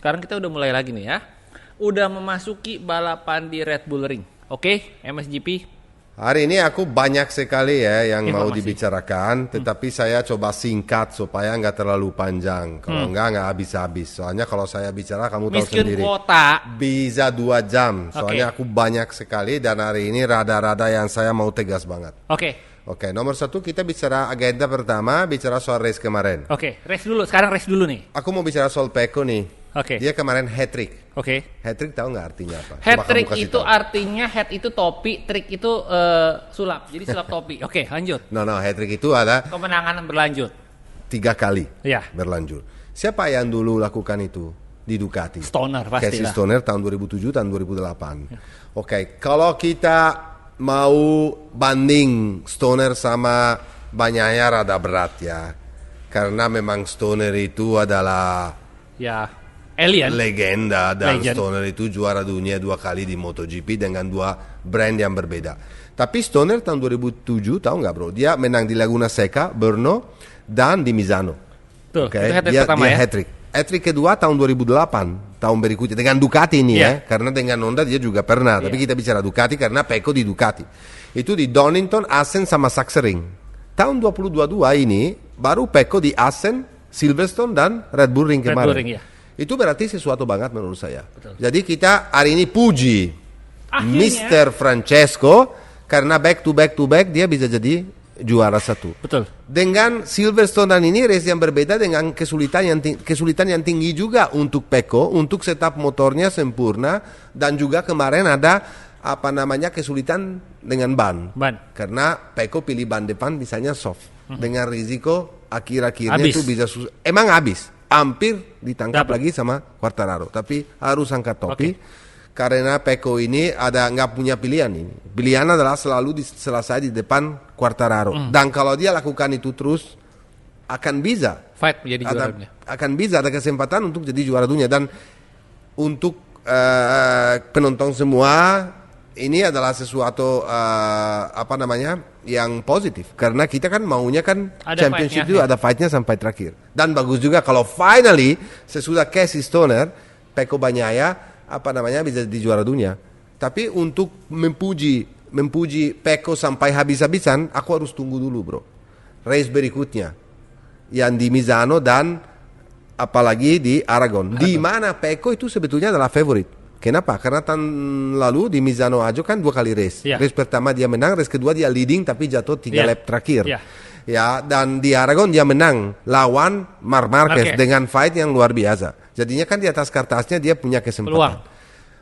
sekarang kita udah mulai lagi nih ya. Udah memasuki balapan di Red Bull Ring. Oke, MXGP. Hari ini aku banyak sekali ya yang Informasi. mau dibicarakan, tetapi saya coba singkat supaya nggak terlalu panjang. Kalau nggak habis-habis. Soalnya kalau saya bicara kamu tahu Miskin sendiri. kuota. Bisa 2 jam. Soalnya aku banyak sekali dan hari ini rada-rada yang saya mau tegas banget. Oke, nomor 1 kita bicara agenda pertama, bicara soal race kemarin. Oke, race dulu. Sekarang race dulu nih. Aku mau bicara soal Pecco nih. Oke. Dia kemarin hat-trick. Oke. Hat-trick tahu nggak artinya apa? Coba Hat-trick kamu kasih itu tahu. artinya hat itu topi, trick itu sulap. Jadi sulap topi. Oke, lanjut. No, hat-trick itu ada Kemenangan berlanjut. 3 kali Iya. berlanjut. Siapa yang dulu lakukan itu di Ducati? Stoner Casey pastilah. Stoner tahun 2007 tahun 2008. Oke, kalau kita mau banding Stoner sama Bagnaia rada berat ya. Karena memang Stoner itu adalah Ya, alien. legenda dan Legend. Stoner itu juara dunia 2 kali di MotoGP dengan 2 brand yang berbeda. Tapi Stoner tahun 2007 tahu nggak bro? Dia menang di Laguna Seca, Brno dan di Misano. Tuh, Oke, itu hat-trick dia pertama ya. hat-trick. Hat-trick kedua tahun 2008, tahun berikutnya dengan Ducati ini Iya. ya, karena dengan Honda dia juga pernah. Tapi kita bicara Ducati karena Pecco di Ducati. Itu di Donington, Assen sama Sachsenring. Tahun 2022 ini baru Pecco di Assen, Silverstone dan Red Bull Ring Red kemarin. Bull Ring, ya. Itu berarti sesuatu banget menurut saya. Jadi kita hari ini puji Akhirnya. Mr. Francesco karena back to back dia bisa jadi juara 1. Betul. Dengan Silverstone dan ini race yang berbeda dengan kesulitan yang tinggi juga untuk Pecco untuk setup motornya sempurna dan juga kemarin ada kesulitan dengan ban. Karena Pecco pilih ban depan misalnya soft dengan risiko akhir-akhirnya Habis. itu bisa emang habis. Hampir ditangkap Dapat. lagi sama Quartararo, tapi harus angkat topi. Karena Pecco ini nggak punya pilihan ini. Pilihan adalah selalu selesai di depan Quartararo. Dan kalau dia lakukan itu terus, akan bisa Fight menjadi juara dunia. akan bisa ada kesempatan untuk jadi juara dunia. Dan untuk penonton semua, ini adalah sesuatu yang positif. Karena kita kan maunya kan Ada championship fight-nya, itu ya. ada fight-nya sampai terakhir. Dan bagus juga kalau finally sesudah Casey Stoner, Pecco Bagnaia bisa di juara dunia. Tapi untuk memuji Pecco sampai habis-habisan, aku harus tunggu dulu bro. Race berikutnya yang di Misano dan apalagi di Aragon. Di mana Pecco itu sebetulnya adalah favorit. Kenapa? Karena tahun lalu di Misano Ajo kan 2 kali race. Yeah. Race pertama dia menang, race kedua dia leading tapi jatuh 3 lap terakhir. Yeah. Ya, dan di Aragon dia menang lawan Marc Marquez dengan fight yang luar biasa. Jadinya kan di atas kertasnya dia punya kesempatan. Peluang.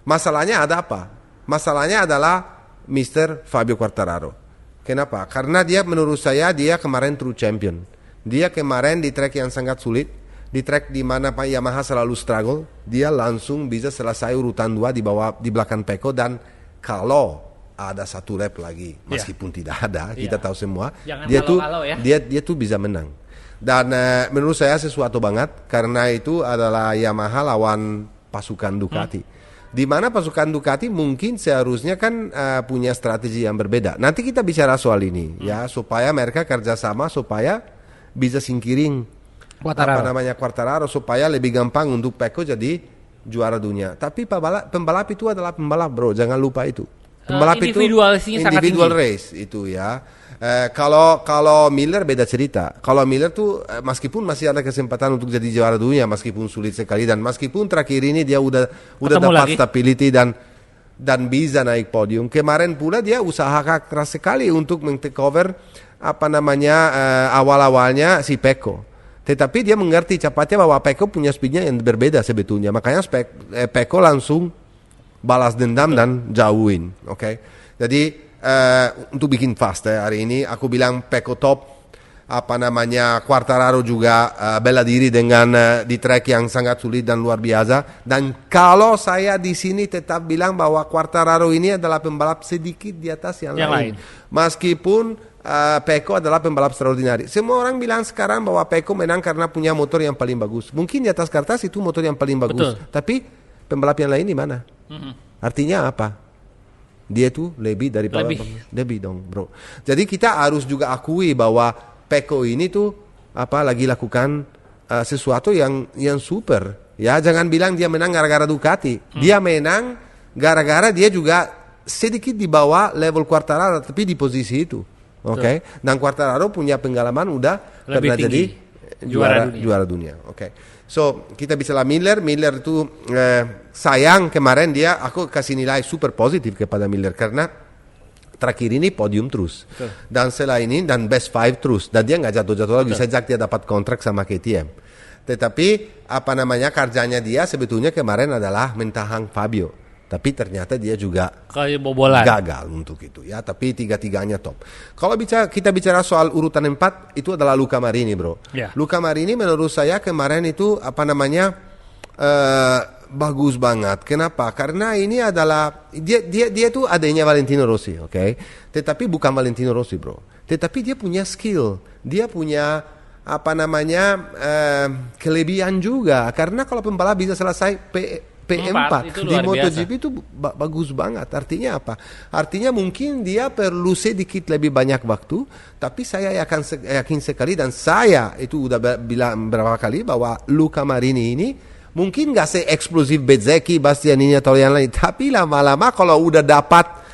Masalahnya ada apa? Masalahnya adalah Mr. Fabio Quartararo. Kenapa? Karena dia menurut saya dia kemarin true champion. Dia kemarin di track yang sangat sulit, di track di mana Pak Yamaha selalu struggle, dia langsung bisa selesai urutan 2 di belakang Pecco. Dan kalau ada 1 lap lagi, meskipun tidak ada, kita tahu semua, Jangan dia tuh bisa menang. Dan menurut saya sesuatu banget karena itu adalah Yamaha lawan pasukan Ducati. Di mana pasukan Ducati mungkin seharusnya kan punya strategi yang berbeda. Nanti kita bicara soal ini ya, supaya mereka kerjasama supaya bisa singkiring Quartararo supaya lebih gampang untuk Pecco jadi juara dunia. Tapi pembalap itu adalah pembalap bro, jangan lupa itu. Pembalap itu individual race itu ya. Kalau Miller beda cerita. Kalau Miller tuh meskipun masih ada kesempatan untuk jadi juara dunia meskipun sulit sekali dan meskipun terakhir ini dia udah dapat stability dan bisa naik podium. Kemarin pula dia usaha keras sekali untuk men-take over awal-awalnya si Pecco. Tetapi dia mengerti cepatnya bahwa Pecco punya speednya yang berbeda sebetulnya. Makanya Pecco langsung balas dendam dan jauhin. Oke. Jadi untuk bikin fast hari ini aku bilang Pecco top. Quartararo juga bela diri dengan di track yang sangat sulit dan luar biasa. Dan kalau saya di sini tetap bilang bahwa Quartararo ini adalah pembalap sedikit di atas yang lain. Meskipun Pecco adalah pembalap extraordinary. Semua orang bilang sekarang bahwa Pecco menang karena punya motor yang paling bagus. Mungkin di atas kertas itu motor yang paling bagus. Betul. Tapi pembalap yang lain di mana? Artinya apa? Dia itu lebih daripada lebih dong, bro. Jadi kita harus juga akui bahwa Pecco ini tuh lagi lakukan sesuatu yang super Ya, jangan bilang dia menang gara-gara Ducati. Dia menang gara-gara dia juga sedikit di bawah level Quartararo, tapi di posisi itu. Oke. Dan Quartararo punya pengalaman udah Lebih pernah jadi tinggi. Juara dunia. Oke. So, kita bicara Miller itu sayang kemarin aku kasih nilai super positif kepada Miller karena terakhir ini podium terus. Dan setelah ini dan best 5 terus. Dan dia nggak jatuh-jatuh lagi. Sejak dia dapat kontrak sama KTM. Tetapi kerjanya dia sebetulnya kemarin adalah mentahang Fabio. Tapi ternyata dia juga gagal untuk itu ya. Tapi tiga-tiganya top. Kalau kita bicara soal urutan 4 itu adalah Luca Marini, bro. Yeah. Luca Marini menurut saya kemarin itu bagus banget. Kenapa? Karena ini adalah dia itu adanya Valentino Rossi, oke? Tetapi bukan Valentino Rossi, bro. Tetapi dia punya skill. Dia punya kelebihan juga. Karena kalau pembalap bisa selesai P4 di MotoGP itu bagus banget. Artinya apa? Artinya mungkin dia perlu sedikit lebih banyak waktu, tapi saya yakin sekali dan saya itu udah bilang berapa kali bahwa Luca Marini ini mungkin gak se-eksplosif Bezzecchi, Bastianini atau yang lain, tapi lama-lama kalau udah dapat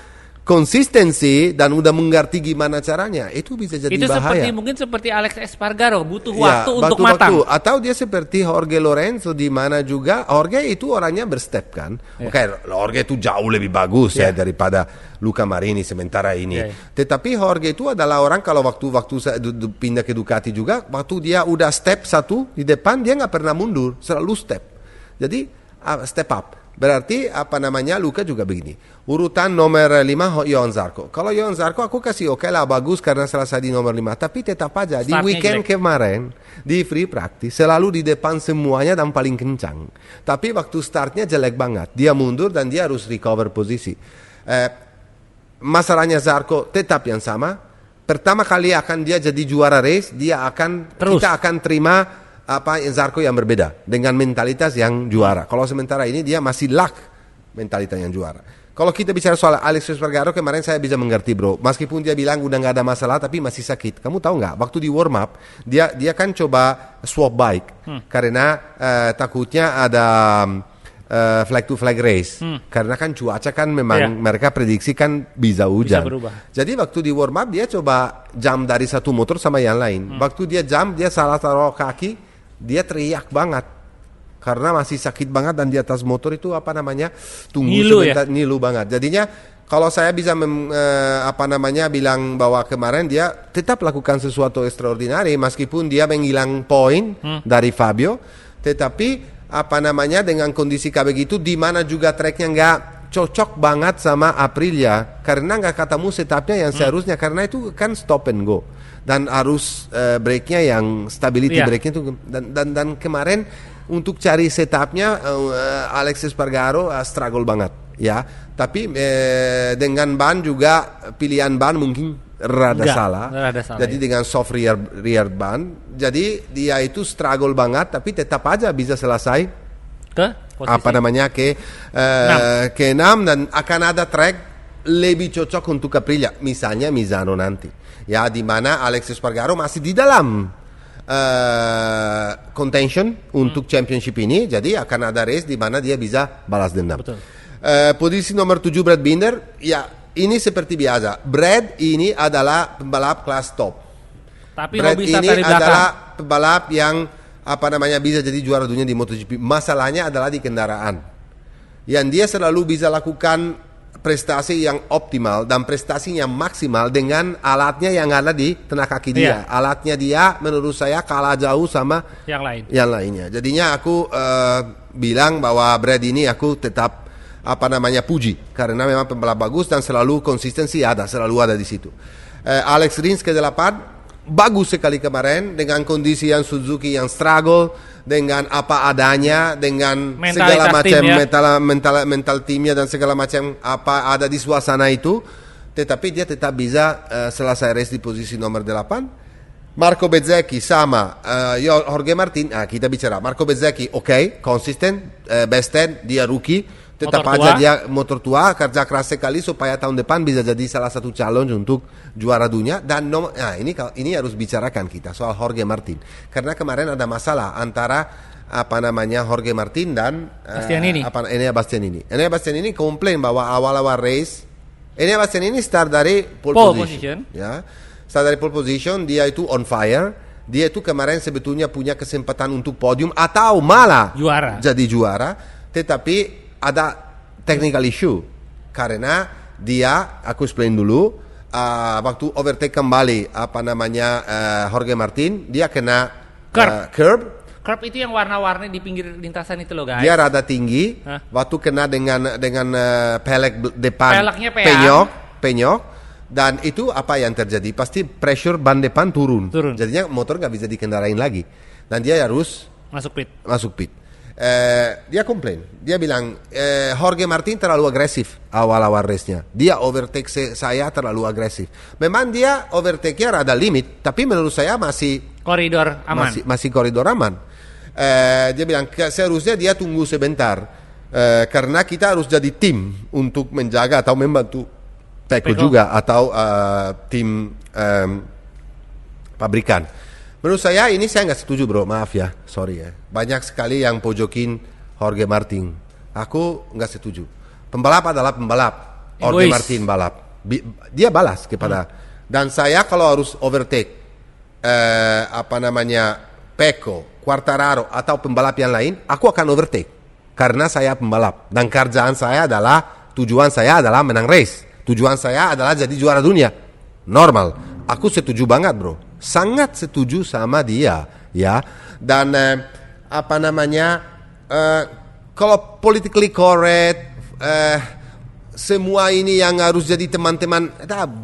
konsistensi dan udah mengerti gimana caranya, itu bisa jadi itu bahaya. Mungkin seperti Alex Espargaro butuh waktu untuk matang. Atau dia seperti Jorge Lorenzo di mana juga Jorge itu orangnya berstep kan. Oke, Jorge itu jauh lebih bagus ya daripada Luca Marini sementara ini. Tetapi Jorge itu adalah orang kalau waktu saya pindah ke Ducati juga, waktu dia udah step 1 di depan dia nggak pernah mundur, selalu step. Jadi step up. Berarti Luca juga begini. Urutan nomor 5 Johan Zarco. Kalau Johan Zarco aku kasih oke lah bagus karena selesai di nomor 5. Tapi tetap aja di weekend kemarin di free practice selalu di depan semuanya dan paling kencang. Tapi waktu startnya jelek banget. Dia mundur dan dia harus recover posisi. Masalahnya Zarco tetap yang sama. Pertama kali akan dia jadi juara race, kita akan terima Zarco yang berbeda dengan mentalitas yang juara. Kalau sementara ini dia masih mentalitas yang juara. Kalau kita bicara soal Alex Espargaro kemarin saya bisa mengerti, bro. Meskipun dia bilang udah nggak ada masalah tapi masih sakit. Kamu tahu nggak? Waktu di warm up dia kan coba swap bike karena takutnya ada flag to flag race. Karena kan cuaca kan memang mereka prediksi kan bisa hujan. Jadi waktu di warm up dia coba jump dari satu motor sama yang lain. Waktu dia jump dia salah taruh kaki. Dia teriak banget karena masih sakit banget dan di atas motor itu tunggu sebentar ngilu banget. Jadinya kalau saya bisa bilang bahwa kemarin dia tetap lakukan sesuatu extraordinary meskipun dia menghilang poin dari Fabio, tetapi dengan kondisi kayak begitu di mana juga treknya nggak cocok banget sama Aprilia karena nggak ketemu setupnya yang seharusnya karena itu kan stop and go. Dan harus brake-nya yang stability brake-nya itu dan kemarin untuk cari setupnya Alex Espargaro struggle banget ya. Tapi dengan ban juga pilihan ban mungkin rada salah. Jadi dengan soft rear ban, jadi dia itu struggle banget tapi tetap aja bisa selesai ke posisi ke 6 dan akan ada track lebih cocok untuk Aprilia, misalnya Misano nanti. Ya, di mana Alex Espargaro masih di dalam contention untuk championship ini, jadi akan ada race di mana dia bisa balas dendam. Posisi nomor 7 Brad Binder, ya ini seperti biasa. Brad ini adalah pembalap kelas top. Tapi Brad ini adalah pembalap yang bisa jadi juara dunia di MotoGP. Masalahnya adalah di kendaraan. Yang dia selalu bisa lakukan prestasi yang optimal dan prestasi yang maksimal dengan alatnya yang ada di tenaga kaki dia. Alatnya dia menurut saya kalah jauh sama yang lainnya. Jadinya aku bilang bahwa Brad ini aku tetap puji karena memang pembalap bagus dan selalu konsistensi selalu ada di situ. Alex Rins ke-8 bagus sekali kemarin dengan kondisi yang Suzuki yang struggle, dengan apa adanya, dengan segala macam mental timnya dan segala macam apa ada di suasana itu, tetapi dia tetap bisa selesai race di posisi nomor 8. Marco Bezzecchi sama Jorge Martin. Kita bicara Marco Bezzecchi, oke, konsisten, best 10, dia rookie, tetap aja dia motor tua, kerja keras sekali supaya tahun depan bisa jadi salah satu calon untuk juara dunia. Dan ini harus bicarakan kita soal Jorge Martin karena kemarin ada masalah antara apa namanya Jorge Martin dan Bastianini. Enea Bastianini. Enea Bastianini komplain bahwa awal-awal race Enea Bastianini start dari pole position. Ya. Start dari pole position, dia itu on fire. Dia itu kemarin sebetulnya punya kesempatan untuk podium atau malah jadi juara, tetapi ada technical issue karena dia, aku explain dulu, waktu overtake kembali Jorge Martin, dia kena curb. Curb itu yang warna-warni di pinggir lintasan itu loh guys. Dia rada tinggi, waktu kena dengan pelek depan, peleknya penyok. Dan itu apa yang terjadi? Pasti pressure ban depan turun. Jadinya motor nggak bisa dikendarain lagi. Dan dia harus masuk pit. Dia komplain. Dia bilang Jorge Martin terlalu agresif awal-awal race-nya. Dia overtake saya terlalu agresif. Memang dia overtake-nya rada limit, tapi menurut saya masih koridor aman. Masih koridor aman. Dia bilang seharusnya dia tunggu sebentar karena kita harus jadi tim untuk menjaga atau membantu Pecco juga atau tim pabrikan. Menurut saya ini saya nggak setuju bro, maaf ya, sorry ya. Banyak sekali yang pojokin Jorge Martin. Aku nggak setuju. Pembalap adalah pembalap. Jorge Martin balap, dia balas kepada. Dan saya kalau harus overtake Pecco, Quartararo atau pembalap yang lain, aku akan overtake karena saya pembalap dan kerjaan saya adalah tujuan saya adalah menang race. Tujuan saya adalah jadi juara dunia. Normal. Aku setuju banget, bro. Sangat setuju sama dia, ya. Dan kalau politically correct, semua ini yang harus jadi teman-teman,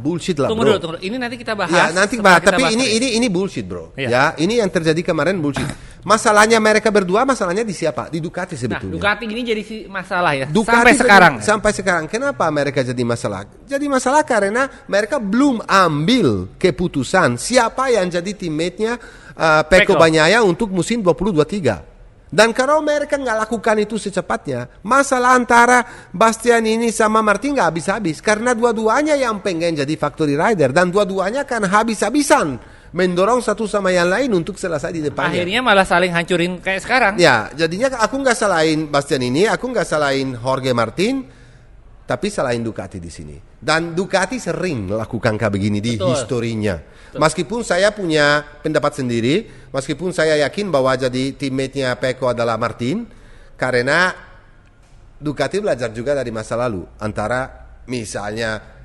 bullshit lah, bro. Tunggu. Ini nanti kita bahas. Ya, nanti bahas. Tapi ini bullshit, bro. Ya, ini yang terjadi kemarin bullshit. Masalahnya mereka berdua, masalahnya di siapa? Di Ducati sebetulnya. Nah, Ducati ini jadi masalah ya. Ducati sampai sekarang. Kenapa mereka jadi masalah? Jadi masalah karena mereka belum ambil keputusan siapa yang jadi teammate-nya Pecco Bagnaia untuk musim 2023. Dan kalau mereka nggak lakukan itu secepatnya, masalah antara Bastianini sama Martin nggak habis-habis. Karena dua-duanya yang pengen jadi factory rider. Dan dua-duanya kan habis-habisan mendorong satu sama yang lain untuk selesai di depannya. Akhirnya malah saling hancurin kayak sekarang. Ya, jadinya aku nggak salahin Bastianini, aku nggak salahin Jorge Martin, tapi salahin Ducati di sini. Dan Ducati sering lakukan kayak begini di historinya. Meskipun saya punya pendapat sendiri, meskipun saya yakin bahwa jadi teammate-nya Pecco adalah Martin, karena Ducati belajar juga dari masa lalu antara misalnya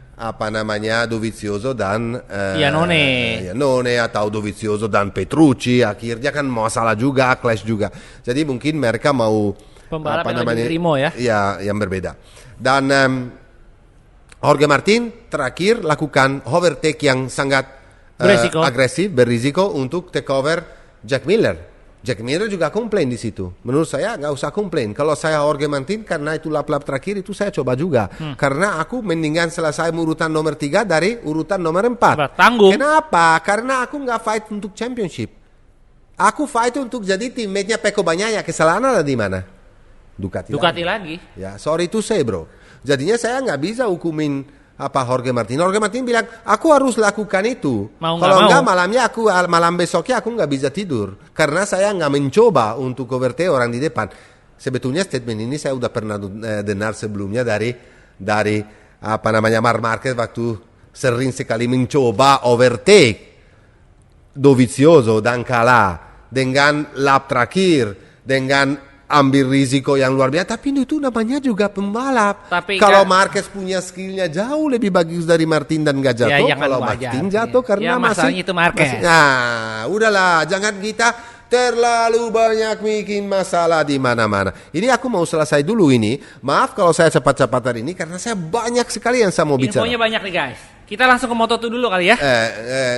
Dovizioso dan Iannone atau Dovizioso dan Petrucci, akhirnya kan masalah juga, clash juga. Jadi mungkin mereka mau pembalap yang berbeda. Dan Jorge Martin terakhir lakukan overtake yang sangat agresif, berisiko untuk take over Jack Miller. Jack Miller juga komplain di situ. Menurut saya nggak usah komplain. Kalau saya Jorge Martin, karena itu lap-lap terakhir itu saya coba juga. Karena aku mendingan selesai urutan nomor 3 dari urutan nomor 4. Tanggung. Kenapa? Karena aku nggak fight untuk championship. Aku fight untuk jadi teammate-nya Pecco Bagnaia. Kesalahan ada di mana? Ducati lagi. Ya, sorry to say bro. Jadinya saya nggak bisa hukumin Jorge Martin. Jorge Martin bilang, aku harus lakukan itu. Kalau enggak malam besoknya aku nggak bisa tidur. Karena saya nggak mencoba untuk overtake orang di depan. Sebetulnya statement ini saya udah pernah dengar sebelumnya dari Marc Marquez waktu sering sekali mencoba overtake Dovizioso dan kalah dengan lap terakhir, dengan ambil risiko yang luar biasa, tapi itu namanya juga pembalap. Kalau Marquez punya skillnya jauh lebih bagus dari Martin dan gak jatuh, kalau Martin jatuh karena masalahnya itu Marquez. Udahlah, jangan kita terlalu banyak bikin masalah di mana-mana. Ini aku mau selesai dulu ini. Maaf kalau saya cepat-cepat hari ini karena saya banyak sekali yang saya mau bicara. Infonya banyak nih guys. Kita langsung ke Moto2 dulu kali ya.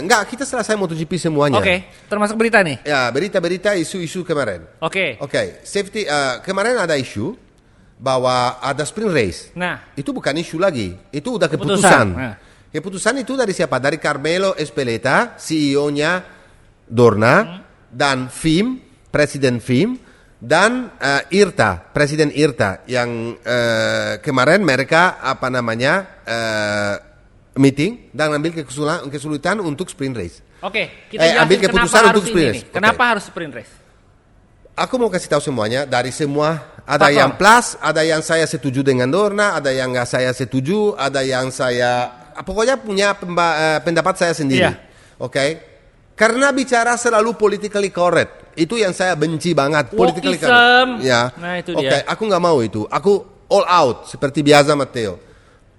Enggak, kita selesai MotoGP semuanya. Oke, termasuk berita nih. Ya, berita-berita isu-isu kemarin. Oke, safety kemarin ada isu bahwa ada sprint race. Nah, itu bukan isu lagi, itu udah keputusan. Keputusan itu dari siapa? Dari Carmelo Ezpeleta, CEO-nya Dorna, dan FIM, Presiden FIM, dan IRTA, Presiden IRTA yang kemarin mereka meeting dan ambil kesulitan untuk sprint race. Oke, kita jelasin ambil keputusan untuk sprint race. Kenapa harus sprint race? aku mau kasih tahu semuanya dari semua. Ada Faktor. yang plus, ada yang saya setuju dengan Dorna, ada yang nggak saya setuju, ada yang saya pokoknya punya pendapat saya sendiri. Iya. Oke? Karena bicara selalu politically correct, itu yang saya benci banget. Politically Wokeism. correct. Ya. Nah, itu Oke, dia. aku nggak mau itu. Aku all out seperti biasa Matteo.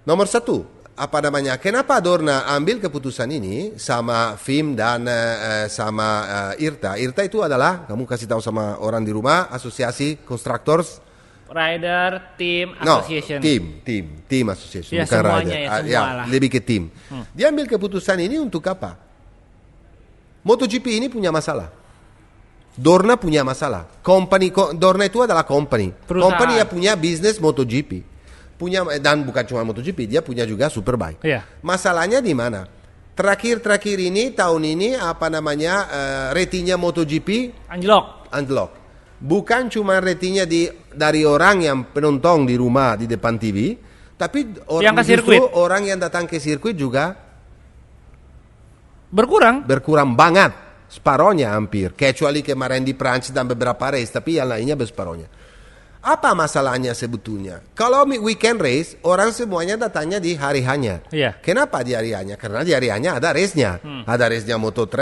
Nomor satu, apa namanya? Kenapa Dorna ambil keputusan ini sama Fim dan sama IRTA? IRTA itu adalah, kamu kasih tahu sama orang di rumah, Asosiasi Constructors. Rider Team No, Association. Team Association, Ya, bukan semuanya rider. ya, semua lah. Lebih ke tim. Dia ambil keputusan ini untuk apa? MotoGP ini punya masalah. Dorna punya masalah. Dorna itu adalah company. Perusahaan. Company yang punya bisnis MotoGP. Dan bukan cuma MotoGP, dia punya juga Superbike. Iya. Masalahnya di mana? Terakhir ini, tahun ini, ratingnya MotoGP unlock. Bukan cuma ratingnya dari orang yang penonton di rumah di depan TV, tapi Yang ke sirkuit. orang yang datang ke sirkuit juga Berkurang. banget, separohnya hampir, kecuali kemarin di Prancis dan beberapa race, tapi yang lainnya separohnya. Apa masalahnya sebetulnya? Kalau weekend race, orang semuanya datangnya di hari hanya. Iya. Kenapa di hari hanya? Karena di hari hanya ada race-nya. Ada race-nya Moto3,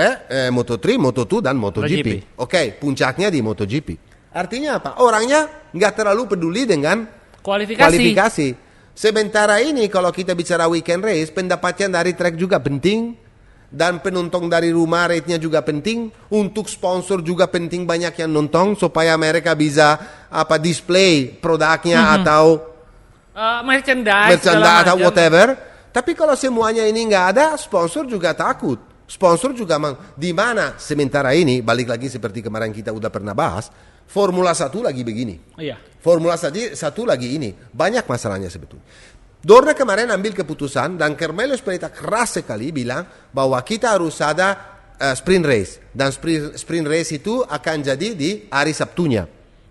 Moto2 dan MotoGP. Oke, puncaknya di MotoGP. Artinya apa? Orangnya nggak terlalu peduli dengan kualifikasi. Sementara ini kalau kita bicara weekend race, pendapatnya dari track juga penting. Dan penonton dari rumah rate-nya juga penting. Untuk sponsor juga penting, banyak yang nonton supaya mereka bisa display produknya atau Merchandise segala atau macam. whatever. Tapi kalau semuanya ini nggak ada, sponsor juga takut. Sponsor juga di mana sementara ini, balik lagi seperti kemarin kita udah pernah bahas, Formula 1 lagi begini. Iya. Formula 1 lagi ini. Banyak masalahnya sebetulnya. Dorna kemarin ambil keputusan dan Carmelo Espeleta keras sekali bilang bahwa kita harus ada sprint race. Dan sprint race itu akan jadi di hari Sabtunya.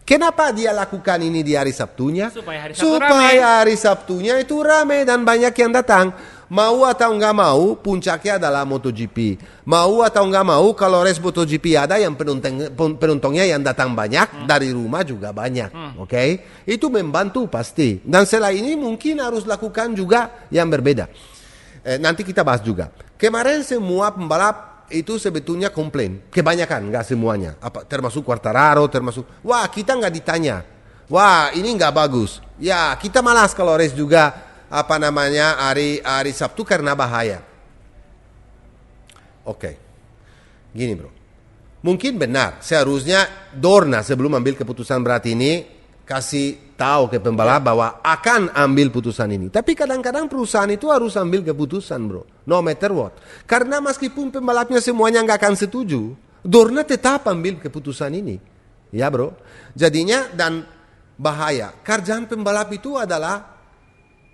Kenapa dia lakukan ini di hari Sabtunya? Supaya hari Sabtu rame. Hari Sabtunya itu rame dan banyak yang datang. Mau atau nggak mau, puncaknya adalah MotoGP. Mau atau nggak mau, kalau race MotoGP ada yang penontonnya yang datang banyak, dari rumah juga banyak. Oke? Itu membantu pasti. Dan selain ini mungkin harus lakukan juga yang berbeda. Nanti kita bahas juga. Kemarin semua pembalap itu sebetulnya komplain. Kebanyakan, nggak semuanya. Termasuk Quartararo, wah kita nggak ditanya. Wah ini nggak bagus. Ya kita malas kalau race juga hari Sabtu karena bahaya. Oke. Gini bro. Mungkin benar, seharusnya Dorna sebelum ambil keputusan berat ini kasih tahu ke pembalap bahwa akan ambil putusan ini. Tapi kadang-kadang perusahaan itu harus ambil keputusan bro, no matter what. Karena meskipun pembalapnya semuanya nggak akan setuju, Dorna tetap ambil keputusan ini. Ya bro. Jadinya dan bahaya. Kerjaan pembalap itu adalah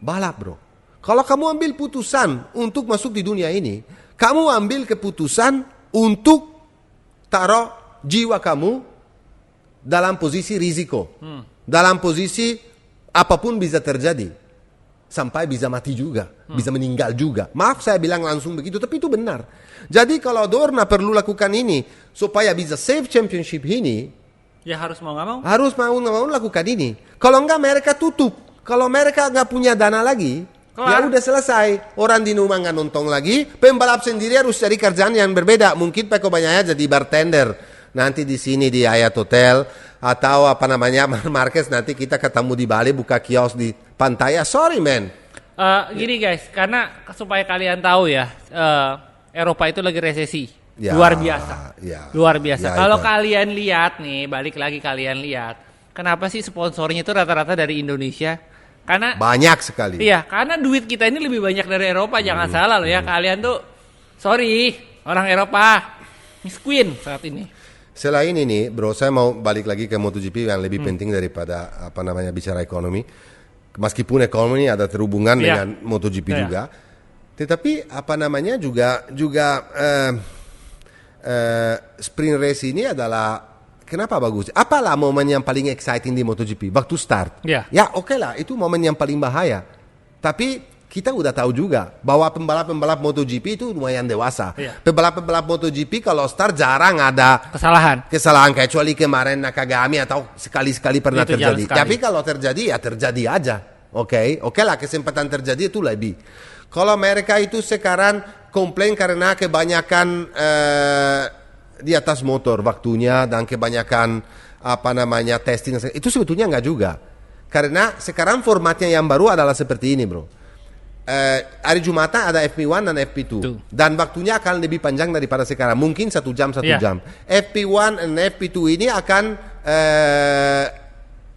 balap bro. Kalau kamu ambil putusan untuk masuk di dunia ini, kamu ambil keputusan untuk taruh jiwa kamu dalam posisi risiko. Dalam posisi apapun bisa terjadi. Sampai bisa mati juga, bisa meninggal juga. Maaf saya bilang langsung begitu, tapi itu benar. Jadi kalau Dorna perlu lakukan ini supaya bisa save championship ini, Ya harus mau nggak mau. harus mau nggak mau lakukan ini. Kalau enggak mereka tutup. Kalau mereka nggak punya dana lagi, ya udah selesai. Orang di rumah nggak nonton lagi. Pembalap sendiri harus cari kerjaan yang berbeda. Mungkin Peko Bagnaia jadi bartender. Nanti di sini di Hyatt Hotel atau Marquez nanti kita ketemu di Bali buka kios di pantai. Sorry man. Gini guys, karena supaya kalian tahu ya, Eropa itu lagi resesi. Ya, luar biasa. ya. Luar biasa. Ya, Kalau itu. kalian lihat nih, balik lagi kalian lihat. Kenapa sih sponsornya itu rata-rata dari Indonesia? Karena Banyak sekali. iya, karena duit kita ini lebih banyak dari Eropa. Jangan salah loh ya, kalian tuh sorry, orang Eropa miskin saat ini. Selain ini, bro, saya mau balik lagi ke MotoGP yang lebih penting daripada bicara ekonomi. Meskipun ekonomi ada terhubungan dengan MotoGP juga, tetapi juga sprint race ini adalah kenapa bagus? Apalah momen yang paling exciting di MotoGP? Waktu start. Ya. Ya oke lah, itu momen yang paling bahaya. Tapi kita udah tahu juga bahwa pembalap-pembalap MotoGP itu lumayan dewasa. Iya. Pembalap-pembalap MotoGP kalau start jarang ada kesalahan kecuali kemarin Nakagami atau sekali-sekali pernah Itu jarang terjadi. sekali. Tapi kalau terjadi ya terjadi aja. Oke lah, kesempatan terjadi itu lebih. Kalau mereka itu sekarang komplain karena kebanyakan di atas motor waktunya dan kebanyakan testing, itu sebetulnya enggak juga. Karena sekarang formatnya yang baru adalah seperti ini, bro. Hari Jumatan ada FP1 dan FP2 dan waktunya akan lebih panjang daripada sekarang, mungkin 1 jam. FP1 dan FP2 ini akan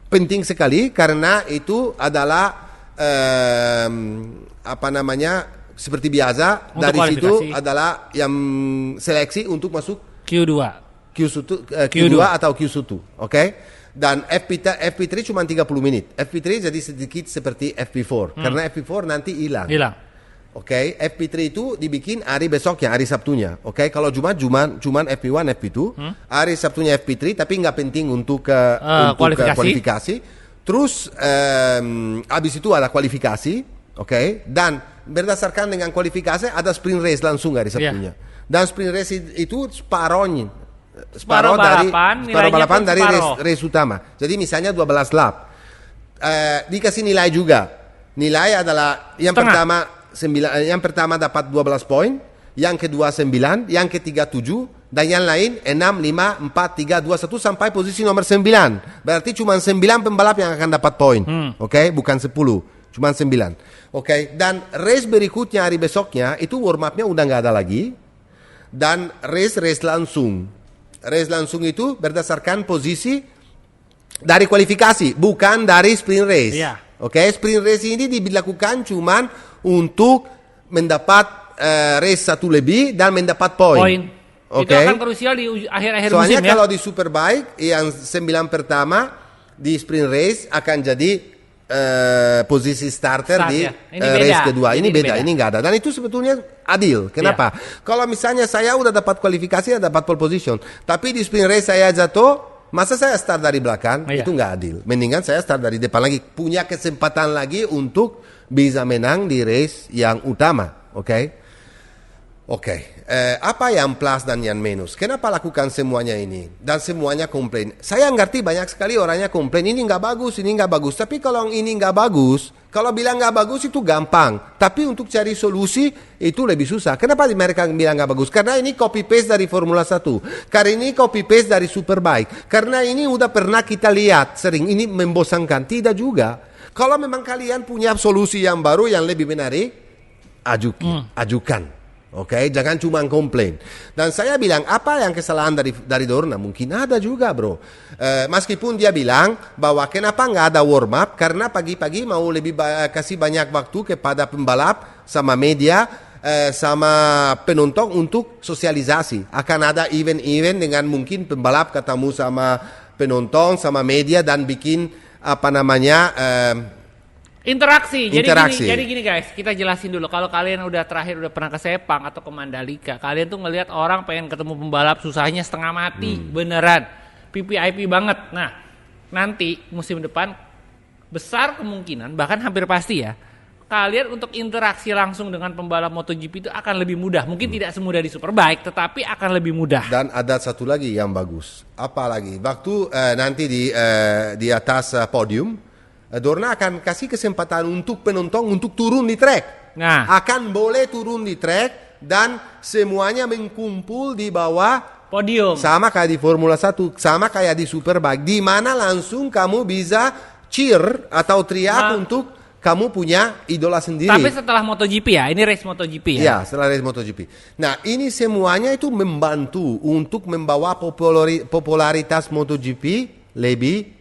penting sekali karena itu adalah seperti biasa untuk dari situ adalah yang seleksi untuk masuk Q2 atau Q1, oke? Dan FP3 cuma 30 menit. FP3 jadi sedikit seperti FP4 karena FP4 nanti hilang. Oke, FP3 itu dibikin hari besoknya, hari Sabtunya. Oke, kalau Jumat cuman FP1, FP2. Hari Sabtunya FP3 tapi nggak penting untuk kualifikasi. Terus habis itu ada kualifikasi, oke? Dan berdasarkan dengan kualifikasi ada sprint race langsung hari Sabtunya. Dan sprint race itu separuh balapan dari race utama. Jadi misalnya 12 lap. Dikasih nilai juga. Nilai adalah yang pertama dapat 12 poin, yang kedua 9, yang ketiga 7, dan yang lain 6, 5, 4, 3, 2, 1 sampai posisi nomor 9. Berarti cuma 9 pembalap yang akan dapat poin. Oke, bukan 10, cuma 9. Oke, dan race berikutnya hari besoknya itu warm up-nya udah nggak ada lagi. Dan race langsung. Race langsung itu berdasarkan posisi dari kualifikasi, bukan dari sprint race. Oke, sprint race ini dilakukan cuman untuk mendapat race satu lebih dan mendapat poin. Itu akan krusial di akhir-akhir musim. Soalnya kalau di Superbike yang 9 pertama di sprint race akan jadi posisi starter di race kedua. Ini beda, ini nggak ada. Dan itu sebetulnya adil. Kenapa? Kalau misalnya saya udah dapat kualifikasi, dapat pole position, tapi di sprint race saya jatuh, masa saya start dari belakang? Itu nggak adil. Mendingan saya start dari depan lagi, punya kesempatan lagi untuk bisa menang di race yang utama. Oke. Apa yang plus dan yang minus? Kenapa lakukan semuanya ini? Dan semuanya komplain. Saya ngerti banyak sekali orangnya komplain, ini nggak bagus, ini nggak bagus. Tapi kalau ini nggak bagus, kalau bilang nggak bagus itu gampang. Tapi untuk cari solusi itu lebih susah. Kenapa mereka bilang nggak bagus? Karena ini copy paste dari Formula 1. Karena ini copy paste dari Superbike. Karena ini udah pernah kita lihat sering. Ini membosankan. Tidak juga. Kalau memang kalian punya solusi yang baru yang lebih menarik, ajukan. Oke, jangan cuma komplain. Dan saya bilang, apa yang kesalahan dari Dorna? Mungkin ada juga, bro. Meskipun dia bilang bahwa kenapa nggak ada warm up? Karena pagi-pagi mau lebih kasih banyak waktu kepada pembalap sama media, sama penonton untuk sosialisasi. Akan ada event-event dengan mungkin pembalap ketemu sama penonton, sama media dan bikin interaksi. Jadi gini guys, kita jelasin dulu. Kalau kalian udah pernah ke Sepang atau ke Mandalika, kalian tuh ngelihat orang pengen ketemu pembalap susahnya setengah mati, beneran. PPIP banget. Nah, nanti musim depan besar kemungkinan, bahkan hampir pasti ya, kalian untuk interaksi langsung dengan pembalap MotoGP itu akan lebih mudah. Mungkin tidak semudah di Superbike, tetapi akan lebih mudah. Dan ada satu lagi yang bagus. Apa lagi? Waktu nanti di atas podium, Dorna akan kasih kesempatan untuk penonton untuk turun di track. Akan boleh turun di track dan semuanya mengkumpul di bawah podium. Sama kayak di Formula 1, sama kayak di Superbike, di mana langsung kamu bisa cheer atau teriak untuk kamu punya idola sendiri. Tapi setelah MotoGP ya, ini race MotoGP ya? Iya, setelah race MotoGP. Nah, ini semuanya itu membantu untuk membawa popularitas MotoGP lebih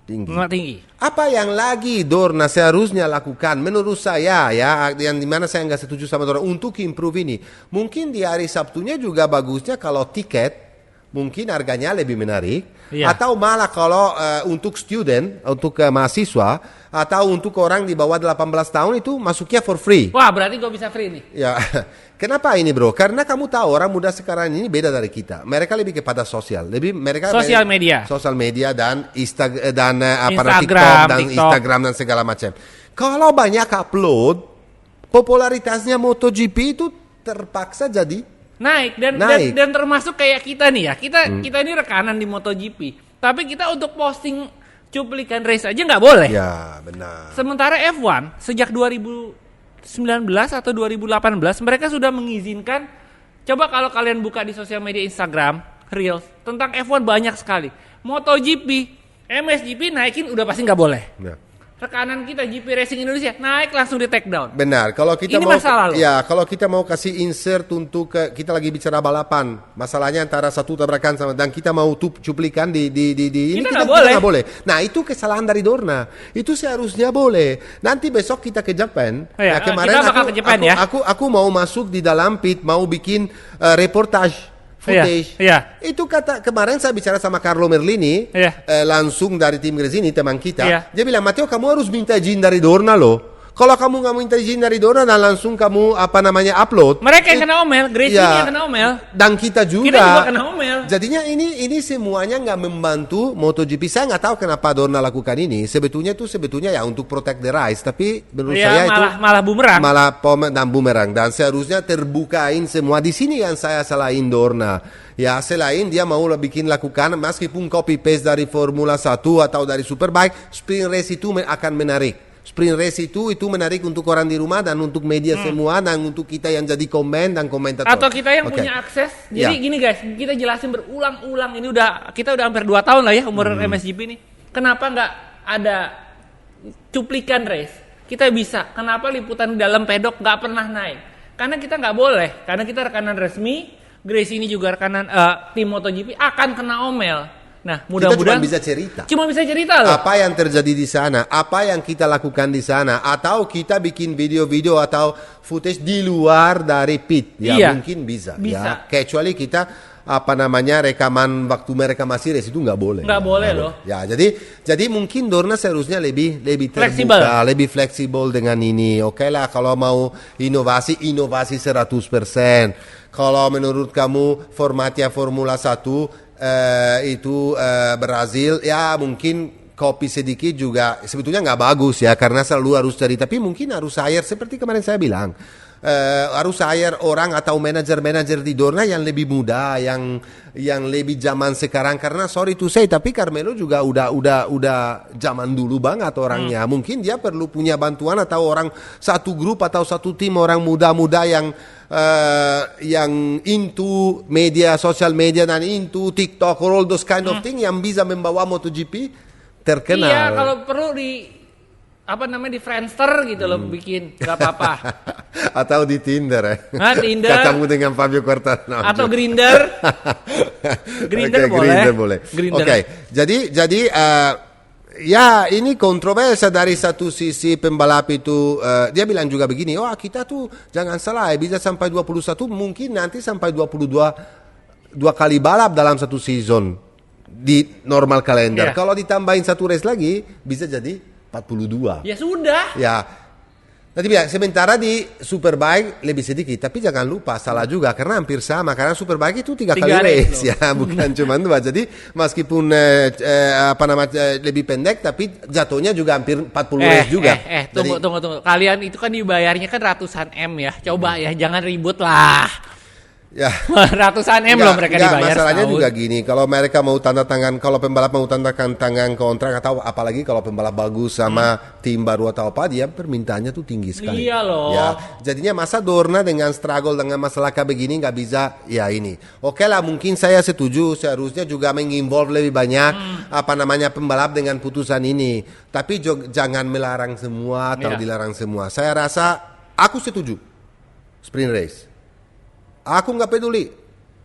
tinggi. Apa yang lagi Dorna seharusnya lakukan menurut saya ya, yang dimana saya nggak setuju sama Dorna untuk improve ini, mungkin di hari Sabtunya juga bagusnya kalau tiket mungkin harganya lebih menarik, atau malah kalau untuk student, untuk mahasiswa atau untuk orang di bawah 18 tahun itu masuknya for free. Wah, berarti gue bisa free nih. Ya, kenapa ini bro? Karena kamu tahu orang muda sekarang ini beda dari kita. Mereka lebih kepada sosial, sosial media dan TikTok dan Instagram dan segala macam. Kalau banyak upload, popularitasnya MotoGP itu terpaksa jadi naik dan termasuk kayak kita nih ya. Kita ini rekanan di MotoGP. Tapi kita untuk posting cuplikan race aja nggak boleh. Ya, benar. Sementara F1 sejak 2019 atau 2018 mereka sudah mengizinkan. Coba kalau kalian buka di sosial media Instagram, Reels, tentang F1 banyak sekali. MotoGP, MSGP naikin udah pasti nggak boleh. Ya. Rekanan kita GP Racing Indonesia naik langsung di take down. Benar. Kalau kita ini mau masalah loh. Ya, kalau kita mau kasih insert untuk kita lagi bicara balapan, masalahnya antara satu tabrakan sama dan kita mau cuplikan di ini kita nggak boleh. Nah, itu kesalahan dari Dorna. Itu seharusnya boleh. Nanti besok kita ke Japan. Ya, kemarin kita bakal ke Japan ya. Aku mau masuk di dalam pit, mau bikin reportage footage. Itu kata kemarin saya bicara sama Carlo Merlini, langsung dari tim Gresini teman kita. Dia bilang, Matteo kamu harus minta izin dari Dorna loh. Kalau kamu nggak minta izin dari Dorna dan langsung kamu upload. Mereka yang kena omel, Gresini yang kena omel. Dan kita juga. Kita juga kena omel. Jadinya ini semuanya nggak membantu MotoGP. Saya nggak tahu kenapa Dorna lakukan ini. Sebetulnya ya untuk protect the rights. Tapi menurut saya itu malah bumerang. Dan bumerang. Dan seharusnya terbukain semua. Di sini yang saya salahin Dorna. Ya selain dia mau lakukan meskipun copy paste dari Formula 1 atau dari Superbike, sprint race itu akan menarik. Sprint race itu menarik untuk orang di rumah dan untuk media semua dan untuk kita yang jadi komen dan komentator. Atau kita yang punya akses. Jadi gini guys, kita jelasin berulang-ulang. Ini kita udah hampir 2 tahun lah ya umur MSGP ini. Kenapa nggak ada cuplikan race? Kita bisa. Kenapa liputan dalam pedok nggak pernah naik? Karena kita nggak boleh. Karena kita rekanan resmi. Grace ini juga rekanan tim MotoGP akan kena omel. Nah, mudah-mudahan cuma bisa cerita loh. Apa yang terjadi di sana, apa yang kita lakukan di sana, atau kita bikin video-video atau footage di luar dari pit, mungkin bisa. Ya. Kecuali kita rekaman waktu mereka masih race itu nggak boleh. Nggak boleh loh. Ya, jadi mungkin Dorna seharusnya lebih terbuka, lebih fleksibel dengan ini. Oke lah, kalau mau inovasi 100%. Kalau menurut kamu formatnya Formula 1 itu Brazil, ya mungkin kopi sedikit juga sebetulnya nggak bagus ya, karena selalu harus cari, tapi mungkin harus hire seperti kemarin saya bilang, harus hire orang atau manajer di Dorna yang lebih muda, yang lebih zaman sekarang, karena sorry to say tapi Carmelo juga udah zaman dulu banget orangnya. Mungkin dia perlu punya bantuan atau orang satu grup atau satu tim orang muda-muda yang into media, social media dan into TikTok, all those kind of thing yang bisa membawa MotoGP terkenal. Iya, kalau perlu di Friendster gitu loh bikin, nggak apa-apa. Atau di Tinder ya. Tinder. Ketemu dengan Fabio Quartararo. Atau Grindr. Grindr boleh. Oke. Jadi ya ini kontroversi dari satu sisi pembalap itu, dia bilang juga begini, kita tuh jangan salah bisa sampai 21, mungkin nanti sampai 22 kali balap dalam satu season di normal kalender. Kalau ditambahin satu race lagi bisa jadi 42. Ya sudah. Ya. Nanti bilang sementara di Superbike lebih sedikit, tapi jangan lupa salah juga karena hampir sama, karena Superbike itu 3 kali race ya, bukan cuma 2. Jadi meskipun lebih pendek, tapi jatuhnya juga hampir 40 race juga. Tunggu. Kalian itu kan dibayarnya kan ratusan M ya. Coba ya, jangan ribut lah. Ya. Ratusan M loh mereka dibayar. Masalahnya juga gini, kalau mereka mau tanda tangan, kalau pembalap mau tanda tangan kontrak atau apalagi kalau pembalap bagus sama tim baru atau apa, dia permintaannya tuh tinggi sekali. Iya loh. Ya, jadinya masa Dorna dengan struggle dengan masalah kayak begini nggak bisa ya ini. Oke lah, mungkin saya setuju seharusnya juga menginvolve lebih banyak pembalap dengan putusan ini. Tapi jangan melarang semua atau dilarang semua. Saya rasa aku setuju sprint race. Aku nggak peduli.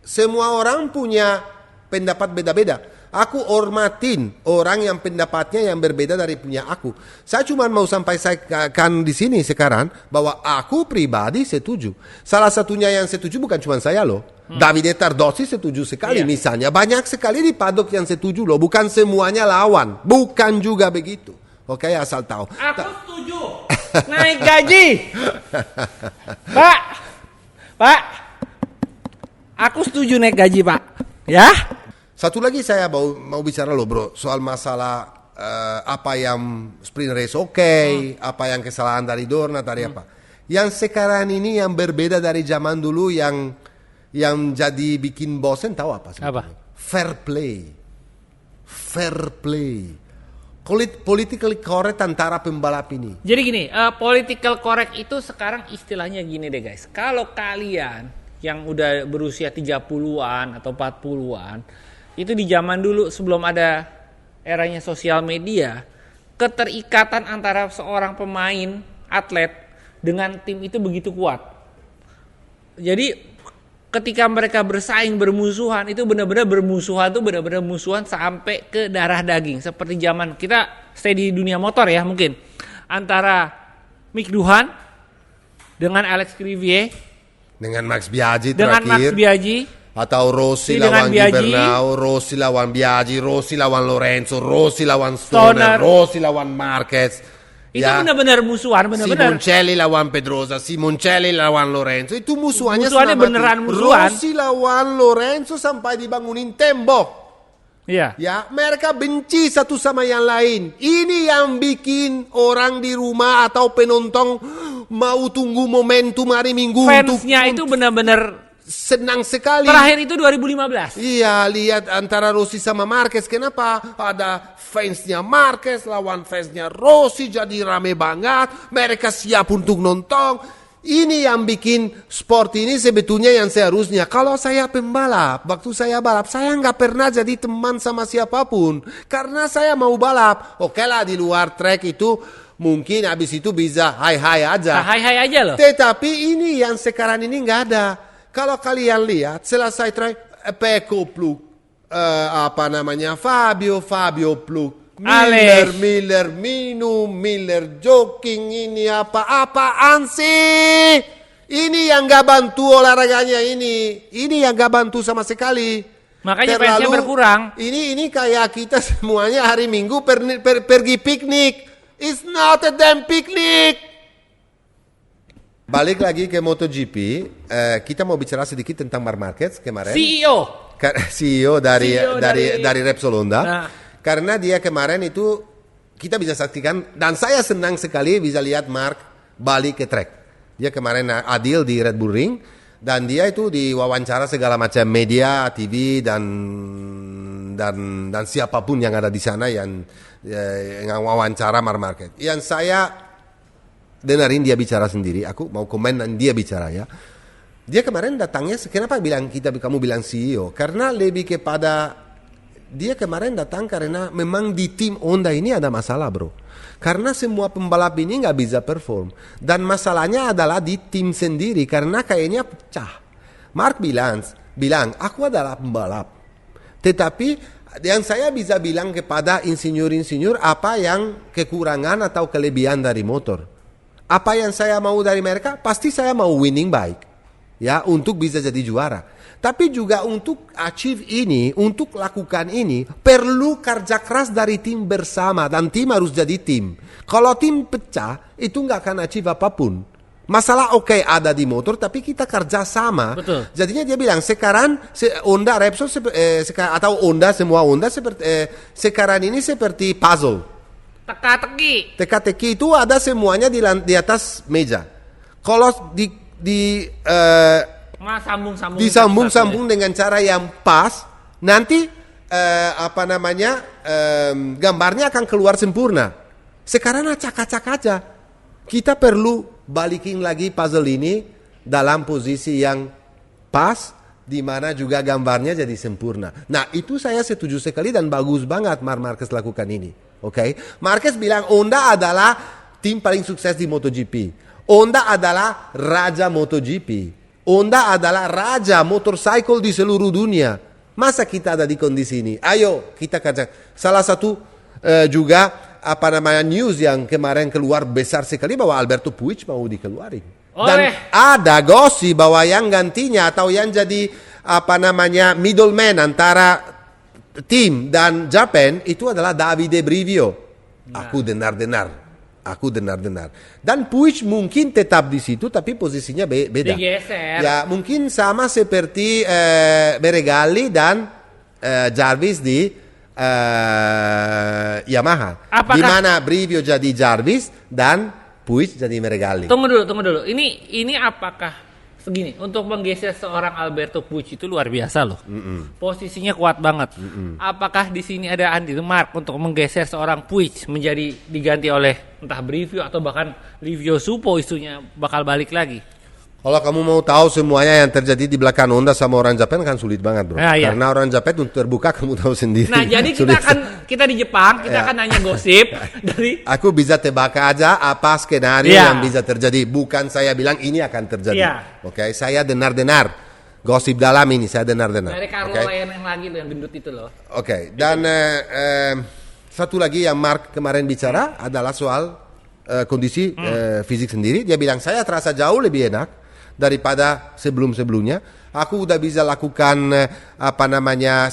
Semua orang punya pendapat beda-beda. Aku hormatin orang yang pendapatnya yang berbeda dari punya aku. Saya cuma mau sampaikan di sini sekarang bahwa aku pribadi setuju. Salah satunya yang setuju bukan cuma saya loh. Davide Tardozzi setuju sekali misalnya. Banyak sekali di paddock yang setuju loh. Bukan semuanya lawan. Bukan juga begitu. Oke, asal tahu. Aku setuju. Naik gaji. Pak. Aku setuju naik gaji, Pak. Ya? Satu lagi saya mau bicara loh, bro, soal masalah apa yang sprint race apa yang kesalahan dari Dorna tadi apa. Yang sekarang ini yang berbeda dari zaman dulu yang jadi bikin bosen, tahu apa sebetulnya? Fair play. Politically correct antara pembalap ini. Jadi gini, political correct itu sekarang istilahnya gini deh guys. Kalau kalian yang udah berusia 30-an atau 40-an, itu di zaman dulu sebelum ada eranya sosial media, keterikatan antara seorang pemain, atlet dengan tim itu begitu kuat. Jadi ketika mereka bersaing, bermusuhan, itu benar-benar bermusuhan tuh benar-benar musuhan sampai ke darah daging. Seperti zaman kita stay di dunia motor ya mungkin. Antara Mick Duhan dengan Alex Crivier. Dengan Max Biaggi dengan terakhir. Max Biaggi. Atau Rossi lawan Gibernau, Rossi lawan Biaggi, Rossi lawan Lorenzo, Rossi lawan Stoner, Rossi lawan Marquez. Itu benar-benar musuhan, benar-benar. Simoncelli lawan Pedrosa, Simoncelli lawan Lorenzo. Itu musuhannya beneran musuhan. Rossi lawan Lorenzo sampai dibangunin tembok. Iya. Ya, mereka benci satu sama yang lain. Ini yang bikin orang di rumah atau penonton mau tunggu momentum hari Minggu. Fansnya itu benar-benar senang sekali. Terakhir itu 2015. Iya, lihat antara Rossi sama Marquez. Kenapa? Ada fansnya Marquez lawan fansnya Rossi, jadi rame banget. Mereka siap untuk nonton. Ini yang bikin sport ini sebetulnya yang seharusnya. Kalau saya pembalap, waktu saya balap, saya nggak pernah jadi teman sama siapapun. Karena saya mau balap. Oke lah, di luar track itu mungkin habis itu bisa hai-hai aja. Hai-hai aja loh. Tetapi ini yang sekarang ini nggak ada. Kalau kalian lihat, selesai track, Pecco Plug, Fabio Plug, Miller minum, Miller jogging, ini apa-apaan sih? Ini yang gak bantu olahraganya ini yang gak bantu sama sekali. Makanya fansnya berkurang. Ini kayak kita semuanya hari Minggu pergi piknik. It's not a damn picnic. Balik lagi ke MotoGP, kita mau bicara sedikit tentang Marc Marquez kemarin. CEO dari Repsol Honda. Nah. Karena dia kemarin itu kita bisa saksikan dan saya senang sekali bisa lihat Marc balik ke track. Dia kemarin adil di Red Bull Ring dan dia itu diwawancara segala macam media, TV dan siapapun yang ada di sana yang wawancara Marc Marquez. Yang saya dengerin dia bicara sendiri, aku mau komen dan dia bicara ya. Dia kemarin datangnya, kenapa kamu bilang CEO? Karena lebih kepada dia kemarin datang karena memang di tim Honda ini ada masalah bro. Karena semua pembalap ini nggak bisa perform. Dan masalahnya adalah di tim sendiri karena kayaknya pecah. Mark bilang aku adalah pembalap. Tetapi yang saya bisa bilang kepada insinyur-insinyur apa yang kekurangan atau kelebihan dari motor. Apa yang saya mau dari mereka? Pasti saya mau winning bike. Ya, untuk bisa jadi juara. Tapi juga untuk achieve ini, untuk lakukan ini, perlu kerja keras dari tim bersama. Dan tim harus jadi tim. Kalau tim pecah, itu nggak akan achieve apapun. Masalah ada di motor, tapi kita kerja sama. Betul. Jadinya dia bilang, sekarang Honda, Repsol, atau Honda, semua Honda, sekarang ini seperti puzzle. Teka-teki itu ada semuanya di atas meja. Kalau disambung-sambung dengan cara yang pas, nanti gambarnya akan keluar sempurna. Sekarang acak-acak aja. Kita perlu balikin lagi puzzle ini dalam posisi yang pas, di mana juga gambarnya jadi sempurna. Nah, itu saya setuju sekali dan bagus banget Marc Marquez lakukan ini. Oke? Marquez bilang Honda adalah tim paling sukses di MotoGP. Honda adalah raja MotoGP. Honda adalah raja motorcycle di seluruh dunia. Masa kita ada di kondisi ini? Ayo kita kerja. Salah satu juga news yang kemarin keluar besar sekali bahwa Alberto Puig mau dikeluarin. Dan ada gosip bahwa yang gantinya atau yang jadi middleman antara tim dan Japan itu adalah Davide Brivio. Nah. Aku dengar. Dan Puig mungkin tetap di situ tapi posisinya beda. Digeser. Ya, mungkin sama seperti Meregali dan Jarvis di Yamaha. Di mana Brivio jadi Jarvis dan Puig jadi Meregali. Tunggu dulu. Ini apakah segini untuk menggeser seorang Alberto Puig itu luar biasa loh. Posisinya kuat banget. Apakah di sini ada andil Mark untuk menggeser seorang Puig menjadi diganti oleh entah Brivio atau bahkan Livio Supo isunya bakal balik lagi? Kalau kamu mau tahu semuanya yang terjadi di belakang Honda sama orang Jepang kan sulit banget bro. Iya. Karena orang Jepang untuk terbuka kamu tahu sendiri. Nah jadi kita di Jepang kita akan nanya gosip dari. Aku bisa tebak aja apa skenario yang bisa terjadi. Bukan saya bilang ini akan terjadi. Oke, saya dengar gosip dalam ini saya dengar. Dari Carlo Layan yang lagi yang gendut itu loh. Oke, dan satu lagi yang Mark kemarin bicara adalah soal kondisi fisik sendiri. Dia bilang saya terasa jauh lebih enak daripada sebelumnya. Aku udah bisa lakukan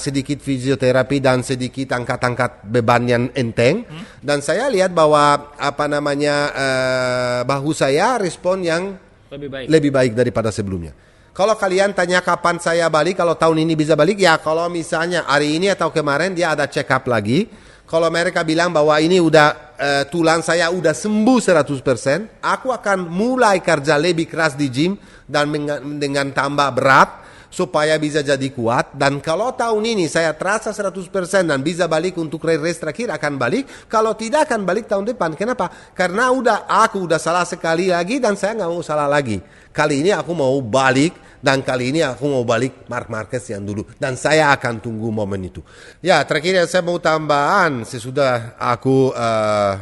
sedikit fisioterapi dan sedikit angkat-angkat beban yang enteng. Dan saya lihat bahwa bahu saya respon yang lebih baik daripada sebelumnya. Kalau kalian tanya kapan saya balik, kalau tahun ini bisa balik, ya kalau misalnya hari ini atau kemarin dia ada check up lagi. Kalau mereka bilang bahwa ini udah tulang saya udah sembuh 100%, aku akan mulai kerja lebih keras di gym dan dengan tambah berat supaya bisa jadi kuat. Dan kalau tahun ini saya terasa 100% dan bisa balik untuk race terakhir akan balik. Kalau tidak akan balik tahun depan. Kenapa? Karena aku udah salah sekali lagi dan saya nggak mau salah lagi. Kali ini aku mau balik. Dan kali ini aku mau balik Marc Marquez yang dulu. Dan saya akan tunggu momen itu. Ya, terakhir yang saya mau tambahan sesudah aku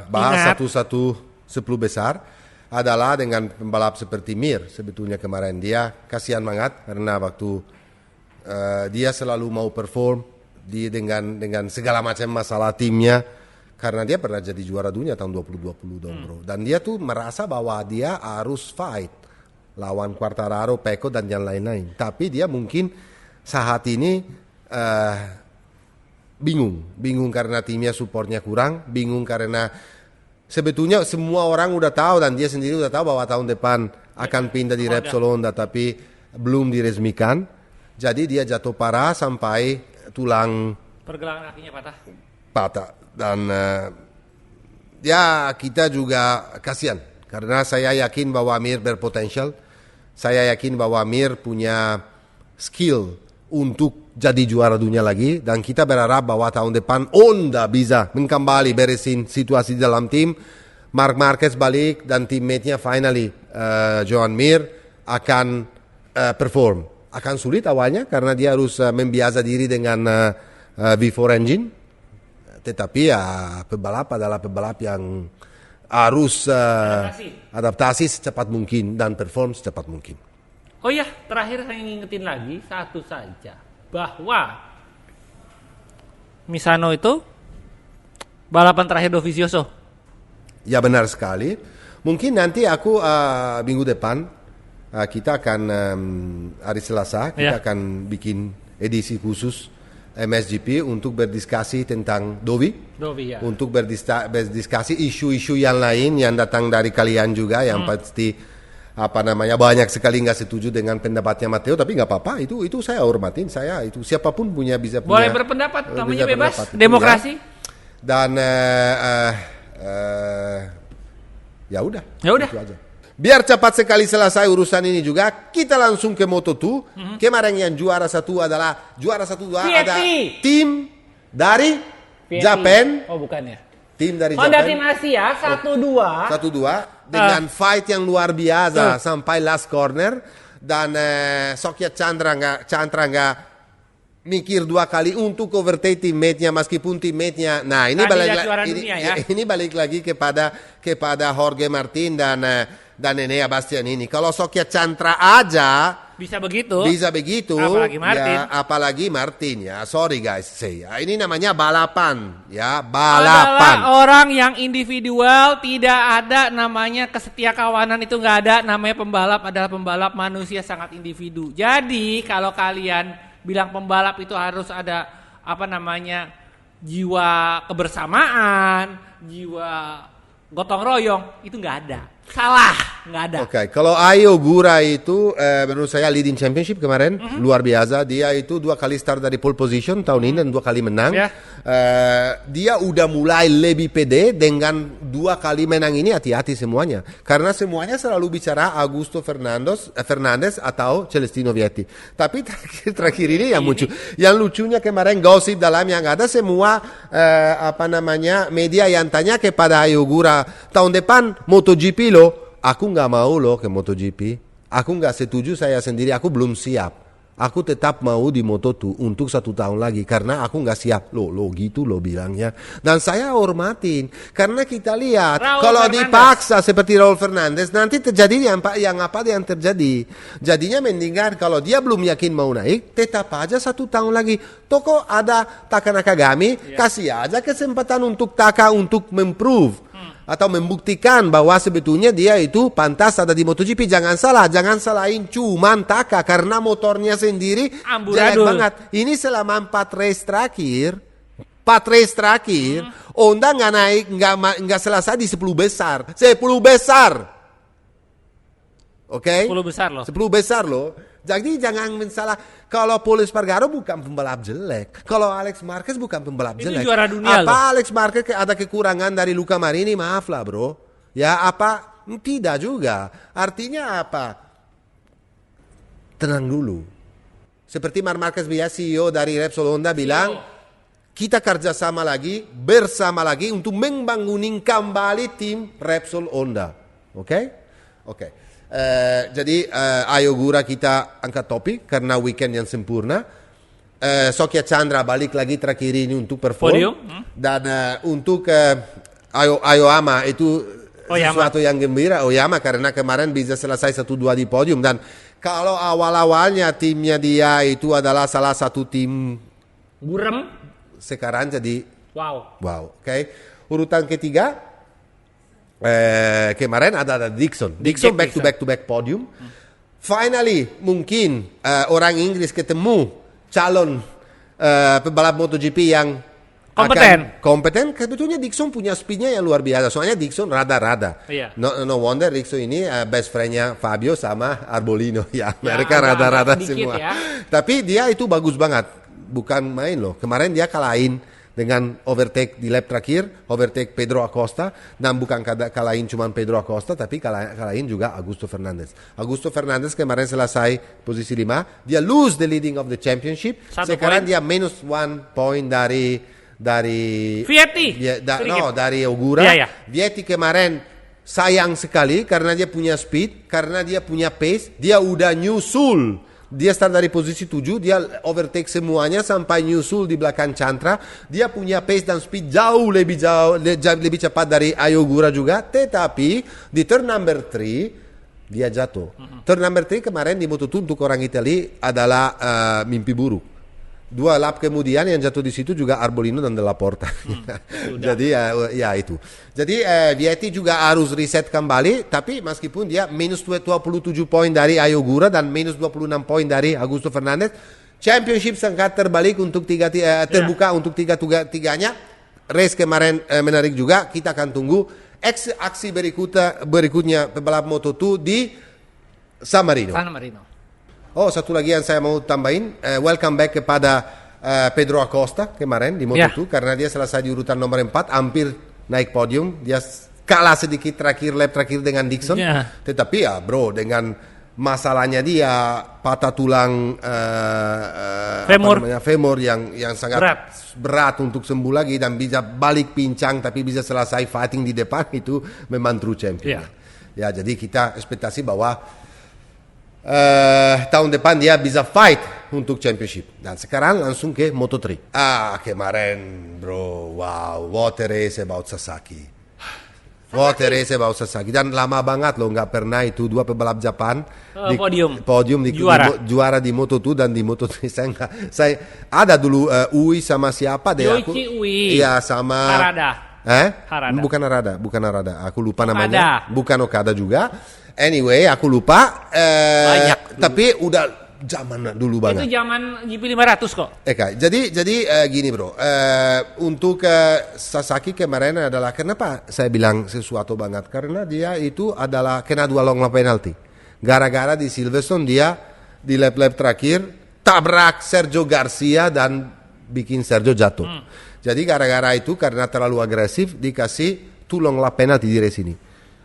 bahas satu-satu 10 besar adalah dengan pembalap seperti Mir. Sebetulnya kemarin dia kasihan banget karena waktu dia selalu mau perform dia dengan segala macam masalah timnya. Karena dia pernah jadi juara dunia tahun 2020 dong bro. Dan dia tuh merasa bahwa dia harus fight lawan Quartararo, Pecco dan yang lain-lain. Tapi dia mungkin saat ini bingung karena timnya supportnya kurang, bingung karena sebetulnya semua orang udah tahu dan dia sendiri udah tahu bahwa tahun depan akan pindah di Repsol Honda tapi belum diresmikan. Jadi dia jatuh parah sampai tulang pergelangan kakinya patah. Dan ya kita juga kasihan karena saya yakin bahwa Mir berpotensial. Saya yakin bahwa Mir punya skill untuk jadi juara dunia lagi. Dan kita berharap bahwa tahun depan Honda bisa kembali beresin situasi dalam tim. Marc Marquez balik dan teammate-nya finally Joan Mir akan perform. Akan sulit awalnya karena dia harus membiasa diri dengan V4 engine. Tetapi ya pebalap adalah pebalap yang harus adaptasi secepat mungkin dan perform secepat mungkin. Oh ya, terakhir saya ngingetin lagi satu saja bahwa Misano itu balapan terakhir Dovizioso. Ya benar sekali. Mungkin nanti aku minggu depan kita akan hari Selasa kita akan bikin edisi khusus MSGP untuk berdiskusi tentang Dovi ya. Untuk berdiskusi isu-isu yang lain yang datang dari kalian juga yang pasti banyak sekali nggak setuju dengan pendapatnya Matteo, tapi nggak apa-apa, itu saya hormatin. Saya itu siapapun bisa boleh berpendapat, namanya bebas, demokrasi. Dan ya udah itu aja. Biar cepat sekali selesai urusan ini juga, kita langsung ke Moto2. Kemarin yang juara satu adalah ada tim dari Jepang. Oh bukan ya? Tim dari Honda Jepang. tim Asia 1-2 dengan fight yang luar biasa sampai last corner. Dan Sokya Chandra nggak mikir dua kali untuk overtake teammate-nya meskipun teammate-nya. Nah ini balik lagi kepada Jorge Martin dan Enea Bastianini. Kalau Sokya Chandra aja bisa begitu. Apalagi Martin ya. Sorry guys, ini namanya balapan ya, balapan. Adalah orang yang individual, tidak ada namanya kesetia kawanan, itu nggak ada. Namanya pembalap adalah pembalap manusia sangat individu. Jadi kalau kalian bilang pembalap itu harus ada jiwa kebersamaan, jiwa gotong royong, itu nggak ada. Salah. nggak ada. Oke, kalau Ai Ogura itu menurut saya leading championship kemarin luar biasa. Dia itu 2 kali start dari pole position tahun ini dan 2 kali menang. Dia udah mulai lebih pede dengan 2 kali menang ini. Hati-hati semuanya, karena semuanya selalu bicara Augusto Fernandez atau Celestino Vietti. Tapi terakhir ini yang lucunya kemarin gosip dalam yang ada semua media yang tanya kepada Ai Ogura tahun depan MotoGP loh. Aku nggak mau loh ke MotoGP. Aku nggak setuju saya sendiri. Aku belum siap. Aku tetap mau di Moto2 untuk 1 tahun lagi karena aku nggak siap. Lo gitu lo bilangnya. Dan saya hormatin karena kita lihat kalau dipaksa seperti Raul Fernandez nanti terjadi yang terjadi. Jadinya mendingan kalau dia belum yakin mau naik, tetap aja 1 tahun lagi. Toko ada Taka Nakagami, kasih aja kesempatan untuk Taka untuk memprove. Atau membuktikan bahwa sebetulnya dia itu pantas ada di MotoGP. Jangan salahin cuman Taka karena motornya sendiri jelek banget. Ini selama 4 race terakhir, Honda nggak naik, nggak selesai di 10 besar. 10 besar. Oke? 10 besar loh. 10 besar loh. Jadi jangan mensalah. Kalau Pol Espargaro bukan pembalap jelek. Kalau Alex Marquez bukan pembalap jelek. Ini juara dunia loh. Alex Marquez ada kekurangan dari Luca Marini? Maaf lah bro. Ya apa? Tidak juga. Artinya apa? Tenang dulu. Seperti Marc Marquez CEO dari Repsol Honda bilang, kita kerjasama lagi, bersama lagi untuk membangun kembali tim Repsol Honda. Oke? Jadi Ai Ogura kita angkat topik karena weekend yang sempurna. Sokia Chandra balik lagi terakhir ini untuk perform. Dan untuk Aoyama itu sesuatu yang gembira. Aoyama karena kemarin bisa selesai 1-2 di podium. Dan kalau awal-awalnya timnya dia itu adalah salah satu tim buram, sekarang jadi wow. Oke. Urutan ketiga kemarin ada Dixon back to back podium. Finally mungkin orang Inggris ketemu calon pembalap MotoGP yang kompeten. Sebetulnya Dixon punya speednya yang luar biasa. Soalnya Dixon rada-rada. No wonder Dixon ini best friendnya Fabio sama Arbolino. Mereka rada-rada semua. Tapi dia itu bagus banget. Bukan main loh. Kemarin dia kalahin dengan overtake di lap terakhir, overtake Pedro Acosta, dan bukan kalahin cuma Pedro Acosta, tapi kalahin juga Augusto Fernandez. Augusto Fernandez kemarin selesai posisi 5, dia lose the leading of the championship, sekarang dia minus 1 point dari Vietti. Dari Ogura. Vietti kemarin sayang sekali karena dia punya speed, karena dia punya pace, dia udah nyusul. Dia start dari posisi 7, dia overtake semuanya sampai nyusul di belakang Chandra. Dia punya pace dan speed jauh lebih cepat dari Ai Ogura juga. Tetapi di turn number 3 dia jatuh. Turn number 3 kemarin di Moto2 untuk orang Italia adalah mimpi buruk. 2 lap kemudian yang jatuh di situ juga Arbolino dan Della Porta. Jadi ya itu. Jadi Vietti juga harus reset kembali, tapi meskipun dia minus 27 poin dari Ai Ogura dan minus 26 poin dari Augusto Fernandez, championship sangat terbalik untuk terbuka untuk tiga-tiganya. Race kemarin menarik juga. Kita akan tunggu aksi berikutnya pembalap Moto2 di San Marino. Satu lagi yang saya mau tambahin, welcome back kepada Pedro Acosta kemarin di Moto2 karena dia selesai di urutan nomor 4, hampir naik podium. Dia kalah sedikit lap terakhir dengan Dixon, tetapi ya bro, dengan masalahnya dia patah tulang femur yang sangat berat untuk sembuh lagi dan bisa balik pincang tapi bisa selesai fighting di depan, itu memang true champion. Ya, jadi kita ekspektasi bahwa tahun depan dia bisa fight untuk championship. Dan sekarang langsung ke Moto3. Kemarin bro, what a race about Sasaki. Dan lama banget loh, nggak pernah itu 2 pembalap Jepang podium di juara di Moto2 dan di Moto3. Saya ada dulu Ui sama siapa deh aku. Iya, sama Harada. Bukan Harada. Aku lupa namanya. Bukan Okada juga. Anyway, aku lupa. Tapi udah zaman dulu banget. Itu zaman GP 500 kok. Jadi gini bro, untuk Sasaki kemarin adalah kenapa saya bilang sesuatu banget, karena dia itu adalah kena 2 long lap penalti. Gara-gara di Silverstone dia di lap-lap terakhir tabrak Sergio Garcia dan bikin Sergio jatuh. Jadi gara-gara itu, karena terlalu agresif, dikasih 2 long lap penalti di race ini.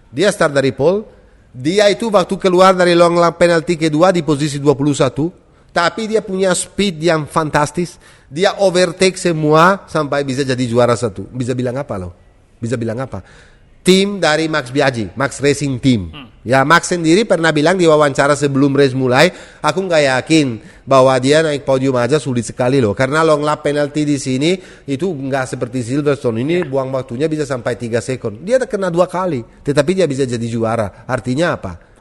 Dia start dari pole. Dia itu waktu keluar dari long lap penalti kedua di posisi 21, tapi dia punya speed yang fantastis. Dia overtake semua sampai bisa jadi juara 1. Bisa bilang apa loh? Bisa bilang apa? Tim dari Max Biaggi, Max Racing Team. Ya, Max sendiri pernah bilang di wawancara sebelum race mulai, aku nggak yakin bahwa dia naik podium aja sulit sekali loh. Karena long lap penalti di sini itu nggak seperti Silverstone. Ini buang waktunya bisa sampai 3 sekon. Dia kena 2 kali, tetapi dia bisa jadi juara. Artinya apa?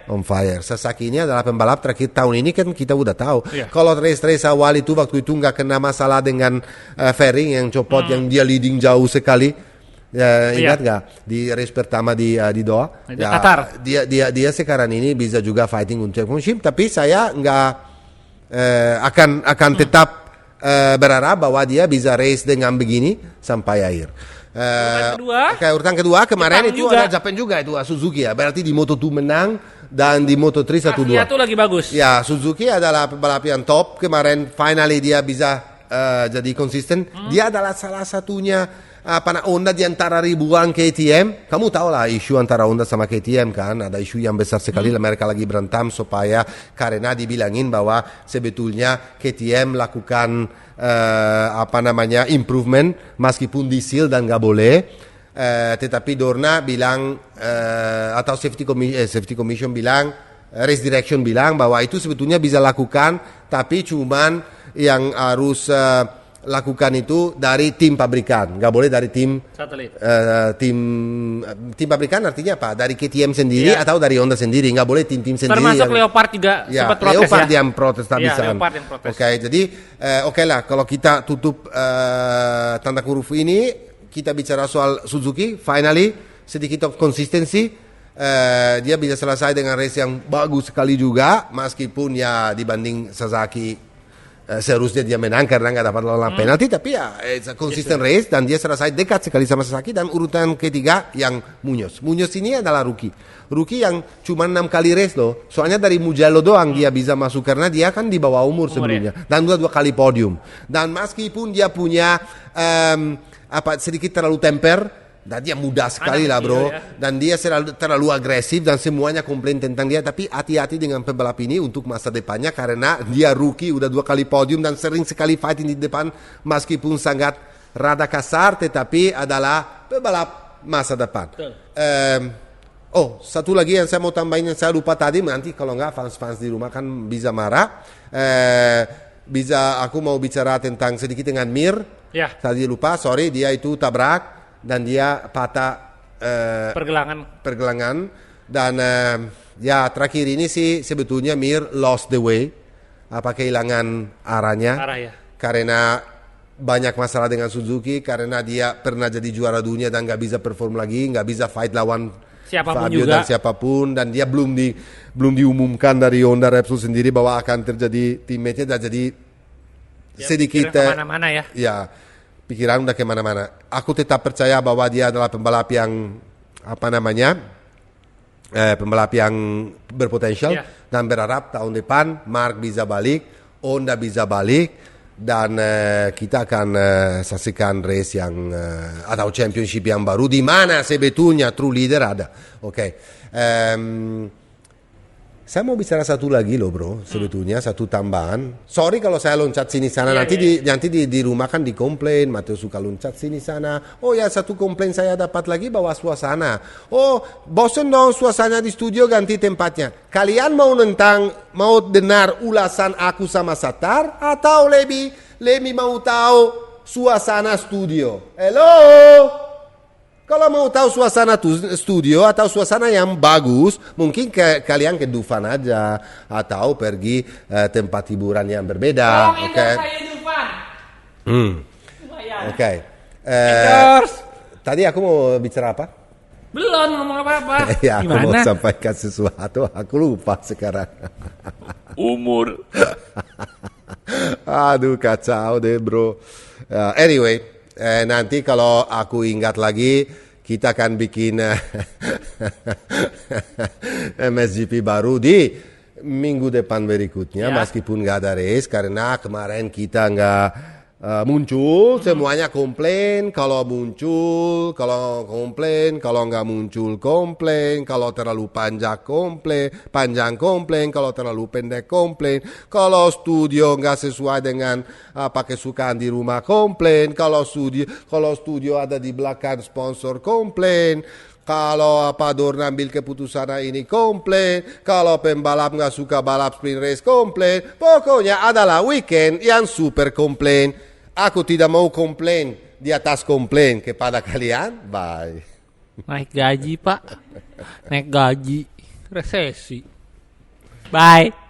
On fire. Sasaki ini adalah pembalap terakhir tahun ini, kan kita udah tahu. Kalau race awal itu waktu itu nggak kena masalah dengan fairing yang copot, yang dia leading jauh sekali. Ya, ingat nggak di race pertama di Doha? Ya, Qatar. Dia sekarang ini bisa juga fighting untuk championship, tapi saya nggak akan tetap berharap bahwa dia bisa race dengan begini sampai akhir. Urutan kedua kemarin Jepang itu juga. Ada Jepang juga itu Suzuki ya. Berarti di Moto2 menang dan di Moto3 1-2. Asia itu lagi bagus. Ya, Suzuki adalah pembalap yang top. Kemarin finally dia bisa jadi konsisten. Dia adalah salah satunya Honda di antara ribuan KTM. Kamu tahu lah isu antara Honda sama KTM kan. Ada isu yang besar sekali. Mereka lagi berantem supaya karena dibilangin bahwa sebetulnya KTM lakukan improvement meskipun di seal dan nggak boleh. Tetapi Dorna bilang atau safety commission bilang, race direction bilang bahwa itu sebetulnya bisa lakukan, tapi cuman yang harus lakukan itu dari tim pabrikan, nggak boleh dari tim satelit. Tim pabrikan artinya apa? Dari KTM sendiri atau dari Honda sendiri, nggak boleh tim sendiri. Termasuk Leopard juga sempat protes. Leopard yang protes habisan. Oke, jadi oke lah kalau kita tutup tanda kuruf ini, kita bicara soal Suzuki. Finally sedikit konsistensi. Dia bisa selesai dengan race yang bagus sekali juga, meskipun ya dibanding Sasaki seharusnya dia menang karena nggak dapat long lap penalti, tapi ya it's a consistent race dan dia selesai dekat sekali sama Sasaki. Dan urutan ketiga yang Munoz ini adalah rookie yang cuma 6 kali race loh, soalnya dari Mugello doang dia bisa masuk karena dia kan di bawah umur sebelumnya dan udah 2 kali podium. Dan meskipun dia punya sedikit terlalu temper, dan dia mudah sekali lah bro, dan dia terlalu agresif dan semuanya komplain tentang dia. Tapi hati-hati dengan pembalap ini untuk masa depannya, karena dia rookie udah 2 kali podium dan sering sekali fighting di depan, meskipun sangat rada kasar, tetapi adalah pembalap masa depan. Satu lagi yang saya mau tambahin yang saya lupa tadi, nanti kalau nggak fans di rumah kan bisa marah. Aku mau bicara tentang sedikit dengan Mir. Tadi lupa, sorry, dia itu tabrak dan dia patah pergelangan dan terakhir ini sih sebetulnya Mir lost the way, kehilangan arahnya karena banyak masalah dengan Suzuki, karena dia pernah jadi juara dunia dan nggak bisa perform lagi, nggak bisa fight lawan Fabio dan siapapun, dan dia belum diumumkan dari Honda Repsol sendiri bahwa akan terjadi teammate-nya, dan jadi sedikit kemana-mana pikiran udah kemana-mana. Aku tetap percaya bahwa dia adalah pembalap yang pembalap yang berpotensial, dan berharap tahun depan Mark bisa balik, Honda bisa balik, dan kita akan saksikan race yang atau championship yang baru di mana sebetulnya true leader ada. Saya mau bicara satu lagi loh bro, sebetulnya satu tambahan. Sorry kalau saya loncat sini sana, nanti di rumah kan dikomplain, Matteo suka loncat sini sana. Satu komplain saya dapat lagi bahwa suasana. Bosan dong suasana di studio, ganti tempatnya. Kalian mau dengar ulasan aku sama Satar, atau lebih mau tahu suasana studio? Hello? Kalau mau tahu suasana studio atau suasana yang bagus, mungkin kalian ke Dufan aja atau pergi tempat hiburan yang berbeda. Tadi aku mau bicara apa? Belum ngomong apa-apa. Aku mau sampaikan sesuatu, aku lupa sekarang. umur. Aduh kacau deh bro. Anyway, nanti kalau aku ingat lagi kita akan bikin MSGP baru di minggu depan berikutnya, meskipun nggak ada race karena kemarin kita nggak muncul, semuanya komplain. Kalau muncul, kalau komplain, kalau nggak muncul komplain, kalau terlalu panjang komplain, kalau terlalu pendek komplain, kalau studio nggak sesuai dengan apa kesukaan di rumah komplain, kalau studio ada di belakang sponsor komplain. Kalau Dorna ambil keputusan ini komplain, kalau pembalap nggak suka balap sprint race komplain, pokoknya adalah weekend yang super komplain. Aku tidak mau komplain di atas komplain kepada kalian. Bye. Naik gaji Pak, naik gaji, resesi. Bye.